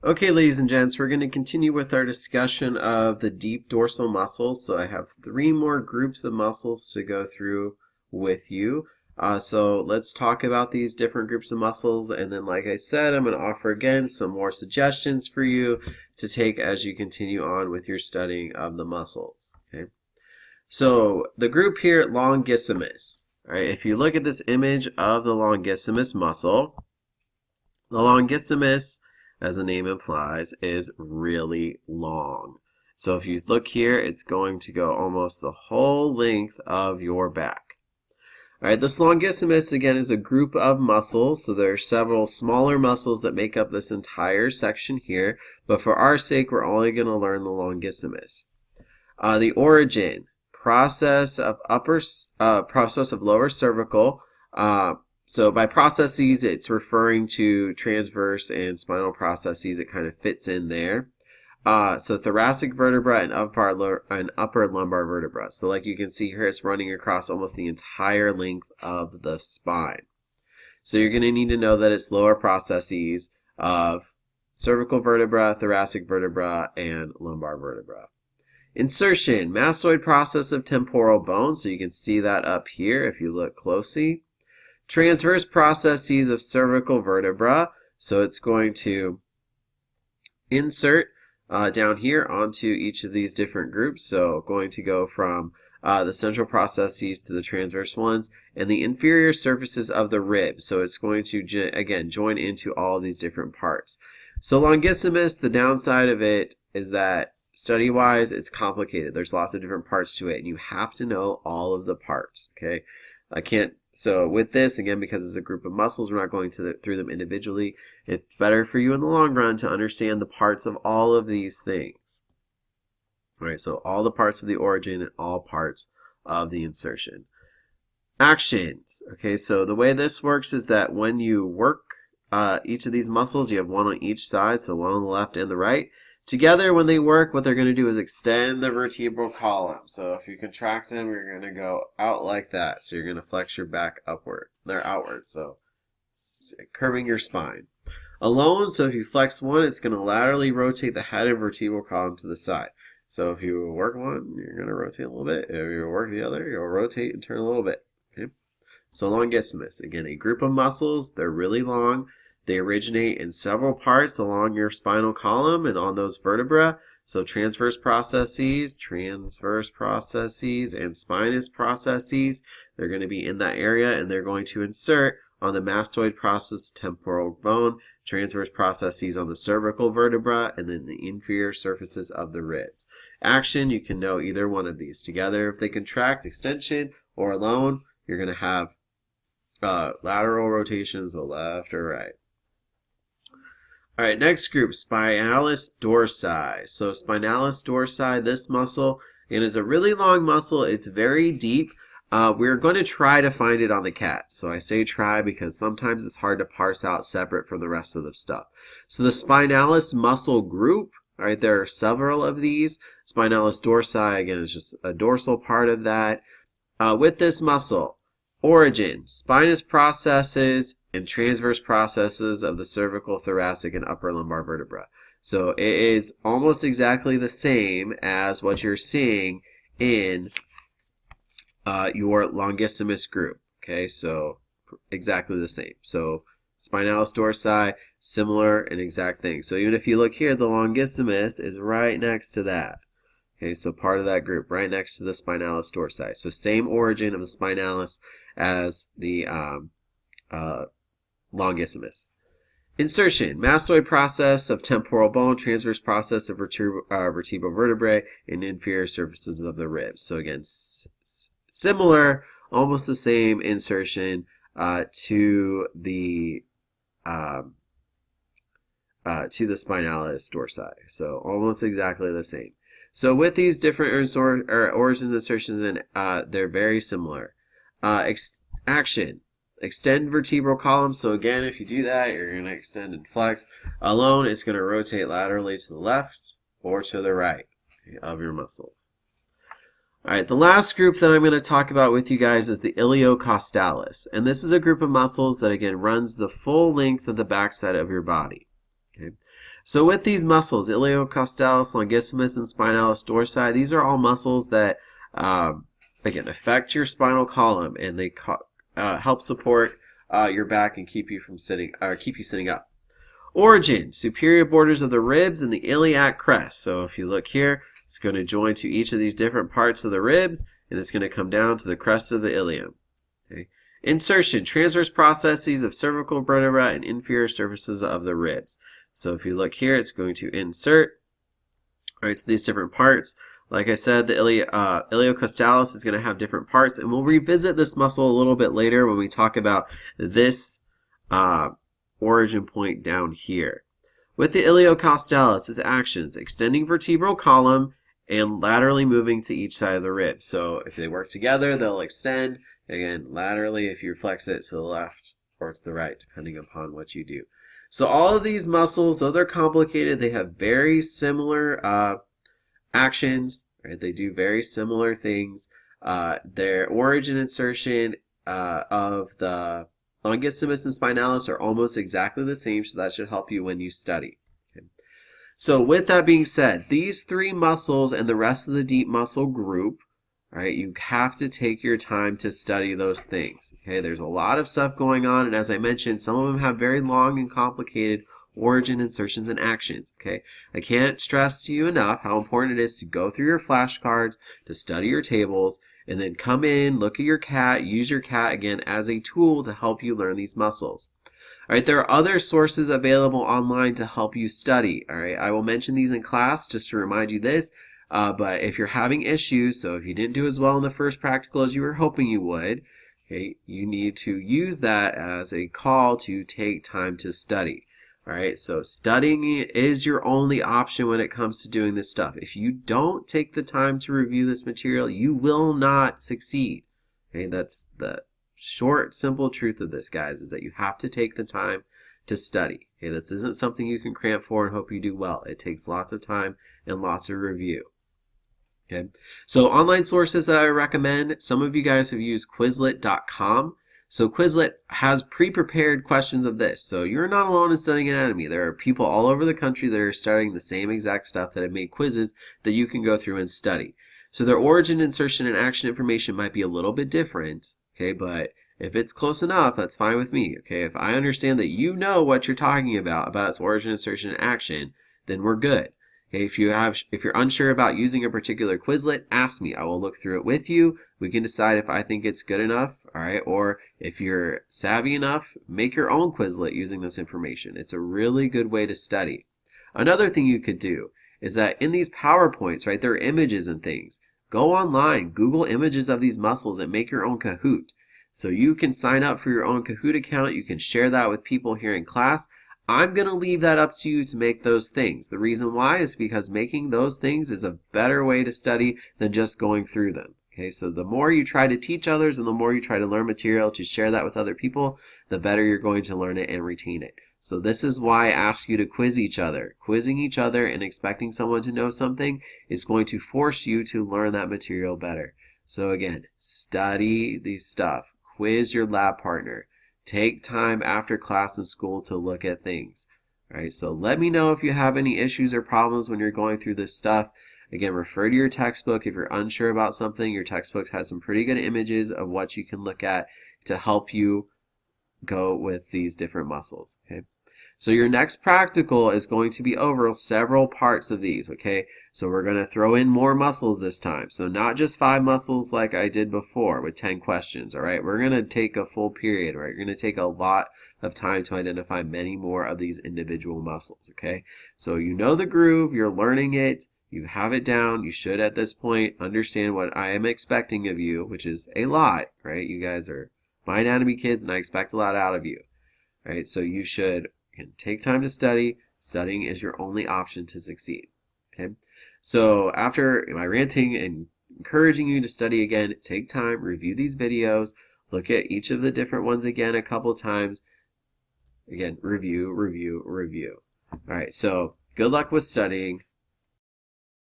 Okay, ladies and gents, we're going to continue with our discussion of the deep dorsal muscles. So I have 3 more groups of muscles to go through with you. So let's talk about these different groups of muscles, and then like I said, I'm going to offer again some more suggestions for you to take as you continue on with your studying of the muscles. Okay. So the group here, longissimus. All right, if you look at this image of the longissimus muscle, the longissimus, as the name implies, is really long. So if you look here, it's going to go almost the whole length of your back. All right, this longissimus, again, is a group of muscles. So there are several smaller muscles that make up this entire section here. But for our sake, we're only going to learn the longissimus. The origin, process of lower cervical. So by processes, it's referring to transverse and spinal processes. It kind of fits in there. So thoracic vertebra and upper lumbar vertebra. So like you can see here, it's running across almost the entire length of the spine. So you're going to need to know that it's lower processes of cervical vertebra, thoracic vertebra, and lumbar vertebra. Insertion, massoid process of temporal bone. So you can see that up here if you look closely. Transverse processes of cervical vertebra. So it's going to insert down here onto each of these different groups. So going to go from the central processes to the transverse ones, and the inferior surfaces of the ribs. So it's going to, again, join into all of these different parts. So longissimus, the downside of it is that study-wise, it's complicated. There's lots of different parts to it, and you have to know all of the parts, okay? So with this, again, because it's a group of muscles, we're not going through them individually. It's better for you in the long run to understand the parts of all of these things. All right, so all the parts of the origin and all parts of the insertion. Actions. Okay, so the way this works is that when you work each of these muscles, you have one on each side, so one on the left and the right. Together, when they work, what they're going to do is extend the vertebral column. So if you contract them, you're going to go out like that. So you're going to flex your back upward. They're outward, so curving your spine. Alone, so if you flex one, it's going to laterally rotate the head and vertebral column to the side. So if you work one, you're going to rotate a little bit. If you work the other, you'll rotate and turn a little bit. Okay? So longissimus, again, a group of muscles. They're really long. They originate in several parts along your spinal column and on those vertebrae. So transverse processes, and spinous processes, they're going to be in that area, and they're going to insert on the mastoid process temporal bone, transverse processes on the cervical vertebra, and then the inferior surfaces of the ribs. Action, you can know either one of these. Together, if they contract, extension, or alone, you're going to have lateral rotations, so left or right. All right, next group, spinalis dorsi. So spinalis dorsi, this muscle, it is a really long muscle. It's very deep. We're going to try to find it on the cat. So I say try because sometimes it's hard to parse out separate from the rest of the stuff. So the spinalis muscle group, all right, there are several of these. Spinalis dorsi, again, is just a dorsal part of that. With this muscle, origin, spinous processes, and transverse processes of the cervical, thoracic, and upper lumbar vertebra. So it is almost exactly the same as what you're seeing in your longissimus group. Okay, so exactly the same. So spinalis dorsi, similar and exact thing. So even if you look here, the longissimus is right next to that. Okay, so part of that group, right next to the spinalis dorsi. So same origin of the spinalis as the longissimus. Insertion, massoid process of temporal bone, transverse process of vertebral vertebrae, and inferior surfaces of the ribs. So again, similar, almost the same insertion to the spinalis dorsi. So almost exactly the same. So with these different origins, insertions, and they're very similar. Action. Extend vertebral column. So again, if you do that, you're going to extend and flex. Alone, it's going to rotate laterally to the left or to the right of your muscle. All right, the last group that I'm going to talk about with you guys is the iliocostalis. And this is a group of muscles that, again, runs the full length of the backside of your body. Okay. So with these muscles, iliocostalis, longissimus, and spinalis dorsi, these are all muscles that, again, affect your spinal column, and they help support your back and keep you from sitting, or keep you sitting up. Origin, superior borders of the ribs and the iliac crest. So if you look here, it's going to join to each of these different parts of the ribs, and it's going to come down to the crest of the ilium. Okay. Insertion, transverse processes of cervical vertebra and inferior surfaces of the ribs. So if you look here, it's going to insert right to these different parts. Like I said, the iliocostalis is going to have different parts, and we'll revisit this muscle a little bit later when we talk about this origin point down here. With the iliocostalis, its actions, extending vertebral column and laterally moving to each side of the rib. So if they work together, they'll extend. Again, laterally if you flex it to the left or to the right, depending upon what you do. So all of these muscles, though they're complicated, they have very similar actions. Right? They do very similar things. Their origin insertion of the longissimus and spinalis are almost exactly the same, so that should help you when you study. Okay. So with that being said, these three muscles and the rest of the deep muscle group, right, you have to take your time to study those things. Okay, there's a lot of stuff going on, and as I mentioned, some of them have very long and complicated origin insertions and actions. Okay, I can't stress to you enough how important it is to go through your flashcards, to study your tables, and then come in, look at your cat, use your cat again as a tool to help you learn these muscles. All right, there are other sources available online to help you study. All right, I will mention these in class just to remind you this. But if you're having issues, so if you didn't do as well in the first practical as you were hoping you would, okay, you need to use that as a call to take time to study. All right, so studying is your only option when it comes to doing this stuff. If you don't take the time to review this material, you will not succeed. Okay, that's the short, simple truth of this, guys, is that you have to take the time to study. Okay, this isn't something you can cram for and hope you do well. It takes lots of time and lots of review. Okay, so online sources that I recommend, some of you guys have used Quizlet.com. So Quizlet has pre-prepared questions of this. So you're not alone in studying anatomy. There are people all over the country that are studying the same exact stuff that have made quizzes that you can go through and study. So their origin, insertion, and action information might be a little bit different, okay, but if it's close enough, that's fine with me, okay? If I understand that you know what you're talking about its origin, insertion, and action, then we're good. Okay, if you're unsure about using a particular Quizlet, ask me. I will look through it with you. We can decide if I think it's good enough, all right? Or if you're savvy enough, make your own Quizlet using this information. It's a really good way to study. Another thing you could do is that in these PowerPoints, right, there are images and things. Go online, Google images of these muscles and make your own Kahoot. So you can sign up for your own Kahoot account. You can share that with people here in class. I'm going to leave that up to you to make those things. The reason why is because making those things is a better way to study than just going through them. Okay, so the more you try to teach others and the more you try to learn material to share that with other people, the better you're going to learn it and retain it. So this is why I ask you to quiz each other. Quizzing each other and expecting someone to know something is going to force you to learn that material better. So again, study the stuff. Quiz your lab partner. Take time after class in school to look at things. All right, so let me know if you have any issues or problems when you're going through this stuff. Again, refer to your textbook. If you're unsure about something, your textbook has some pretty good images of what you can look at to help you go with these different muscles. Okay, so your next practical is going to be over several parts of these. Okay, so we're going to throw in more muscles this time. So not just 5 muscles like I did before with 10 questions. All right, we're going to take a full period. Right, you're going to take a lot of time to identify many more of these individual muscles. Okay, so you know the groove, you're learning it, you have it down. You should at this point understand what I am expecting of you, which is a lot. Right, you guys are my anatomy kids, and I expect a lot out of you. All right, so you should take time to study. Studying is your only option to succeed. Okay, so after my ranting and encouraging you to study again, take time, review these videos, look at each of the different ones again a couple times. Again, review, review, review. All right, so good luck with studying.